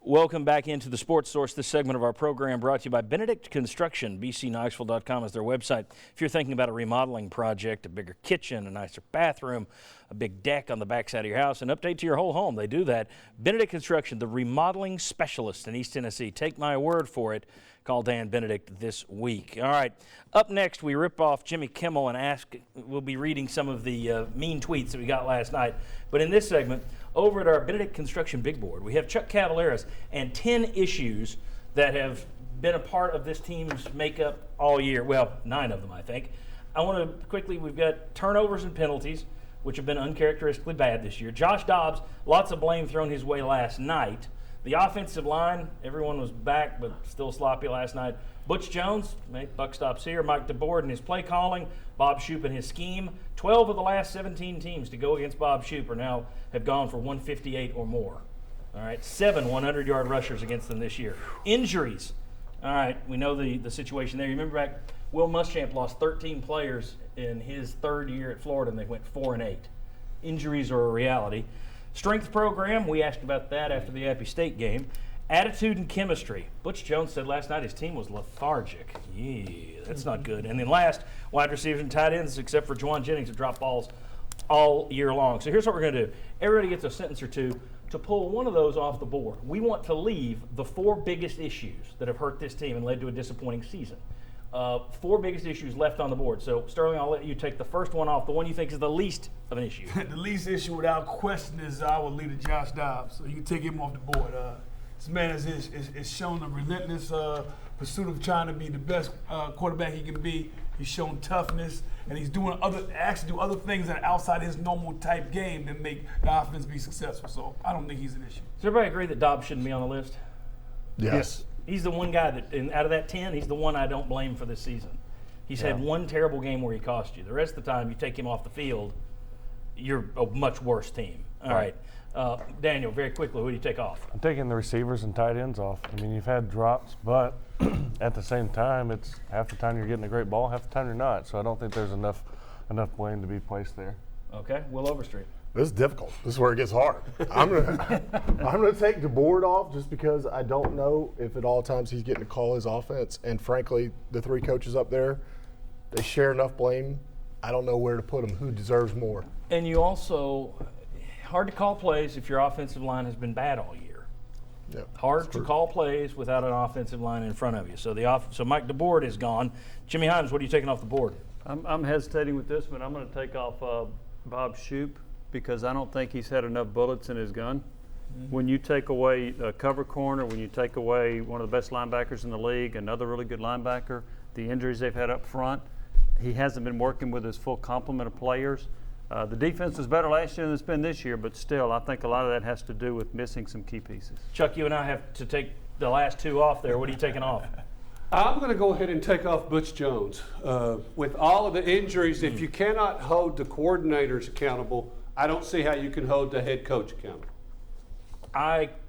Welcome back into the Sports Source. This segment of our program brought to you by Benedict Construction. BCKnoxville.com is their website. If you're thinking about a remodeling project, a bigger kitchen, a nicer bathroom, a big deck on the backside of your house, an update to your whole home, they do that. Benedict Construction, the remodeling specialist in East Tennessee. Take my word for it. Call Dan Benedict this week. All right, up next, we rip off Jimmy Kimmel and we'll be reading some of the mean tweets that we got last night. But in this segment, over at our Benedict Construction Big Board, we have Chuck Cavaleras and 10 issues that have been a part of this team's makeup all year. Well, 9 of them, I think. I want to quickly, we've got turnovers and penalties, which have been uncharacteristically bad this year. Josh Dobbs, lots of blame thrown his way last night. The offensive line, everyone was back, but still sloppy last night. Butch Jones, buck stops here. Mike DeBoard and his play calling. Bob Shoop and his scheme. 12 of the last 17 teams to go against Bob Shoop now have gone for 158 or more. All right, 7 100-yard rushers against them this year. Injuries. All right, we know the situation there. You remember back, Will Muschamp lost 13 players in his third year at Florida, and they went 4-8. Injuries are a reality. Strength program, we asked about that after the Appy State game. Attitude and chemistry. Butch Jones said last night his team was lethargic. Yeah, that's not good. And then last, wide receivers and tight ends, except for Juwan Jennings, have dropped balls all year long. So here's what we're going to do. Everybody gets a sentence or two to pull one of those off the board. We want to leave the 4 biggest issues that have hurt this team and led to a disappointing season. 4 biggest issues left on the board. So, Sterling, I'll let you take the first one off, the one you think is the least of an issue. The least issue, without question, is our leader, Josh Dobbs. So you can take him off the board. This man has shown a relentless pursuit of trying to be the best quarterback he can be. He's shown toughness, and he's doing other things that are outside his normal type game that make the offense be successful. So I don't think he's an issue. Does everybody agree that Dobbs shouldn't be on the list? Yes. He's the one guy that, out of that 10, he's the one I don't blame for this season. He's had one terrible game where he cost you. The rest of the time, you take him off the field, you're a much worse team. All right. Daniel, very quickly, who do you take off? I'm taking the receivers and tight ends off. I mean, you've had drops, but at the same time, it's half the time you're getting a great ball, half the time you're not. So I don't think there's enough blame to be placed there. Okay. Will Overstreet. This is difficult. This is where it gets hard. I'm gonna take DeBoard off just because I don't know if at all times he's getting to call his offense. And frankly, the 3 coaches up there, they share enough blame. I don't know where to put them. Who deserves more? And you also, hard to call plays if your offensive line has been bad all year. Yeah, hard to call plays without an offensive line in front of you. So so Mike DeBoard is gone. Jimmy Hyams, what are you taking off the board? I'm hesitating with this, but I'm going to take off Bob Shoop, because I don't think he's had enough bullets in his gun. Mm-hmm. When you take away a cover corner, when you take away one of the best linebackers in the league, another really good linebacker, the injuries they've had up front, he hasn't been working with his full complement of players. The defense was better last year than it's been this year, but still, I think a lot of that has to do with missing some key pieces. Chuck, you and I have to take the last 2 off there. What are you taking off? I'm going to go ahead and take off Butch Jones. With all of the injuries, if you cannot hold the coordinators accountable, I don't see how you can hold the head coach accountable.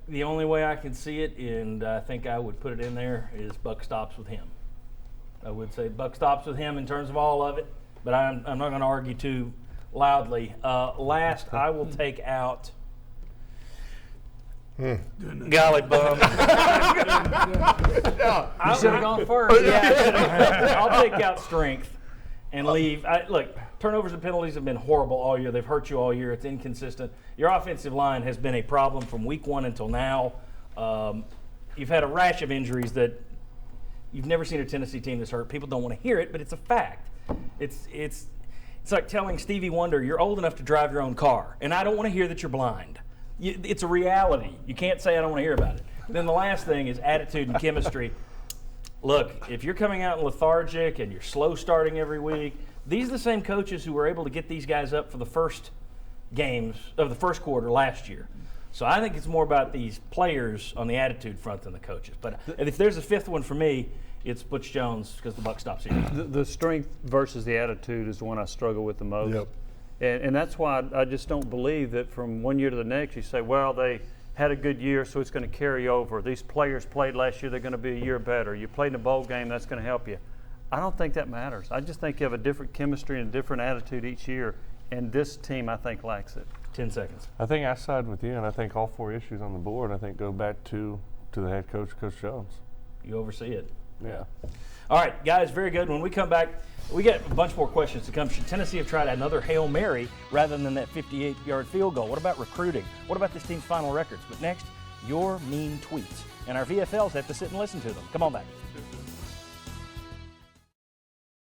The only way I can see it, and I think I would put it in there, is buck stops with him. I would say buck stops with him in terms of all of it, but I'm not going to argue too loudly. Last, I will take out. Golly bum. You should have gone first. Yeah, I'll take out strength and leave. Look, turnovers and penalties have been horrible all year. They've hurt you all year. It's inconsistent. Your offensive line has been a problem from week 1 until now. You've had a rash of injuries that you've never seen a Tennessee team that's hurt. People don't want to hear it, but it's a fact. It's like telling Stevie Wonder you're old enough to drive your own car, and I don't want to hear that you're blind. It's a reality. You can't say I don't want to hear about it. Then the last thing is attitude and chemistry. Look, if you're coming out lethargic and you're slow starting every week, these are the same coaches who were able to get these guys up for the first games of the first quarter last year. So I think it's more about these players on the attitude front than the coaches. But if there's a 5th one for me, it's Butch Jones because the buck stops here. The strength versus the attitude is the one I struggle with the most. Yep. And that's why I just don't believe that from one year to the next you say, well, they had a good year, so it's going to carry over. These players played last year, they're going to be a year better. You played in a bowl game, that's going to help you. I don't think that matters. I just think you have a different chemistry and a different attitude each year, and this team, I think, lacks it. 10 seconds. I think I side with you, and I think all 4 issues on the board, I think, go back to the head coach, Coach Jones. You oversee it. Yeah. All right, guys, very good. When we come back, we got a bunch more questions to come. Should Tennessee have tried another Hail Mary rather than that 58-yard field goal? What about recruiting? What about this team's final records? But next, your mean tweets. And our VFLs have to sit and listen to them. Come on back.